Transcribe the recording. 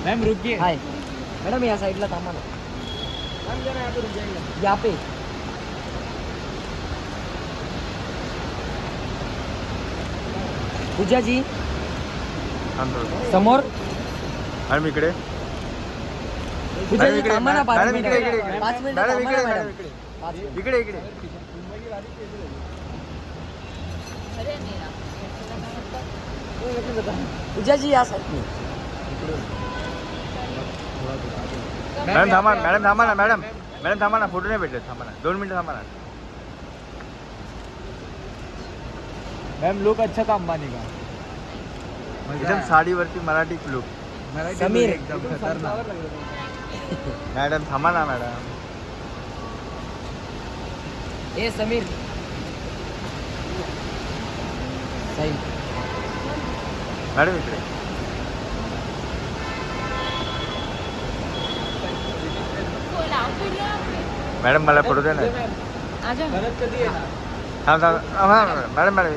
Ma'am रुकिए। Hi madam, या साईडला थांबा ना. या पे पूजाजी समोर. मॅडम इकडे. पूजाजी थांबा ना 5 मॅडम इकडे मिनिटं. इकडे 5 मिनिटं मॅडम थांबा इकडे ना मॅडम मॅडम. इकडे 5 मिनिटं. इकडे इकडे. पूजाजी या साईडने. मॅडम थांबा ना मॅडम थांबा ना, फोटो नाही भेटले. थांबा ना 2 मिनिटं थांबा ना. मैम लुक अच्छा था अंबानी का। एकदम साडीवरती मराठी लुक. समीर. एकदम खतरनाक। मॅडम थांबा ना मॅडम. ए समीर साईड. मॅडम इकडे. मॅडम मला फोटो द्या ना. परत कधी येणार? थांब मॅडम